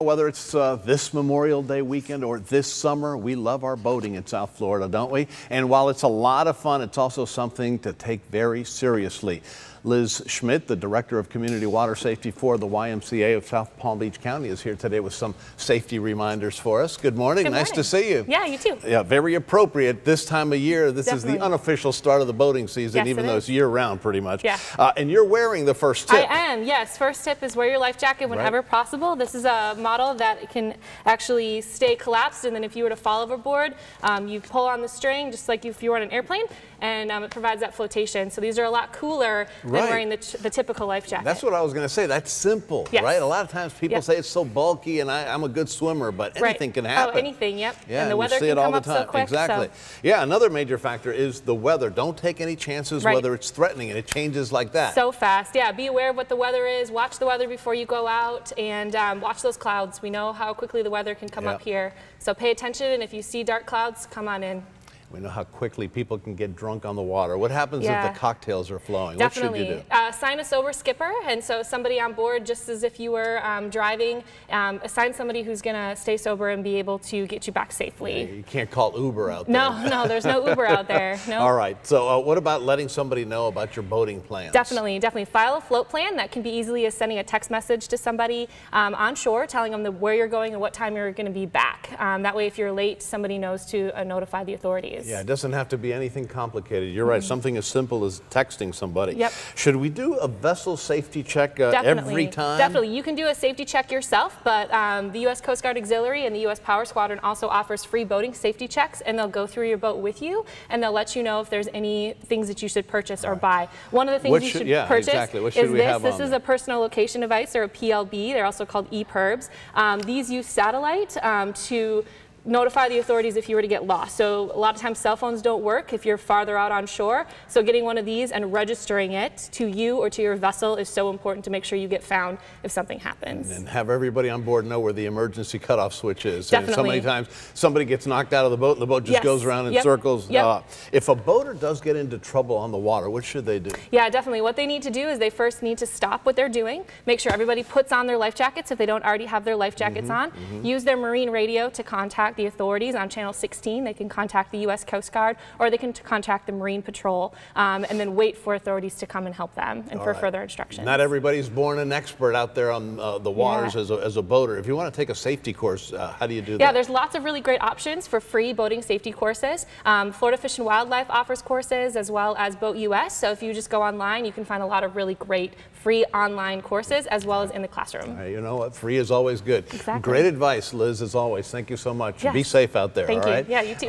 Whether it's this Memorial Day weekend or this summer, we love our boating in South Florida, don't we? And while it's a lot of fun, it's also something to take very seriously. Liz Schmidt, the Director of Community Water Safety for the YMCA of South Palm Beach County, is here today with some safety reminders for us. Good morning. Nice to see you. Yeah, you too. Yeah, very appropriate this time of year. This is the unofficial start of the boating season, even though it's year-round pretty much. Yeah. And you're wearing the first tip. I am, yes. First tip is wear your life jacket whenever possible. This is a model that can actually stay collapsed, and then if you were to fall overboard, you pull on the string just like if you were on an airplane, and it provides that flotation. So these are a lot cooler than wearing the typical life jacket. That's what I was going to say. That's simple, right? A lot of times people say it's so bulky, and I'm a good swimmer, but anything can happen. Oh, anything, yep. Yeah, and the weather can come up so quick. Exactly. So. Yeah, another major factor is the weather. Don't take any chances whether it's threatening, and it changes like that. So fast. Yeah, be aware of what the weather is. Watch the weather before you go out, and watch those clouds. We know how quickly the weather can come up here. So pay attention, and if you see dark clouds, come on in. We know how quickly people can get drunk on the water. What happens if the cocktails are flowing? Definitely. What should you do? Sign a sober skipper, and so somebody on board, just as if you were driving, assign somebody who's going to stay sober and be able to get you back safely. Yeah, you can't call Uber out there. No, there's no Uber out there. No. All right. So what about letting somebody know about your boating plans? Definitely. File a float plan. That can be easily as sending a text message to somebody on shore, telling them where you're going and what time you're going to be back. That way, if you're late, somebody knows to notify the authorities. Yeah, it doesn't have to be anything complicated. You're right. Something as simple as texting somebody. Yep. Should we do a vessel safety check every time? Definitely. You can do a safety check yourself, but the U.S. Coast Guard Auxiliary and the U.S. Power Squadron also offers free boating safety checks, and they'll go through your boat with you, and they'll let you know if there's any things that you should purchase or buy. One of the things you should purchase is this. This is a personal location device, or a PLB. They're also called EPIRBs. These use satellite to notify the authorities if you were to get lost. So a lot of times cell phones don't work if you're farther out on shore. So getting one of these and registering it to you or to your vessel is so important to make sure you get found if something happens. And have everybody on board know where the emergency cutoff switch is. Definitely. And so many times somebody gets knocked out of the boat and the boat just goes around in circles. If a boater does get into trouble on the water, what should they do? Yeah, definitely. What they need to do is they first need to stop what they're doing, make sure everybody puts on their life jackets if they don't already have their life jackets on, use their marine radio to contact the authorities on channel 16. They can contact the U.S. Coast Guard, or they can contact the Marine Patrol, and then wait for authorities to come and help them and for further instructions. Not everybody's born an expert out there on the waters as a boater. If you want to take a safety course, how do you do that? Yeah, there's lots of really great options for free boating safety courses. Florida Fish and Wildlife offers courses, as well as Boat US. So if you just go online, you can find a lot of really great free online courses, as well as in the classroom. You know what? Free is always good. Exactly. Great advice, Liz, as always. Thank you so much. Be safe out there. Thank you. Yeah, you too.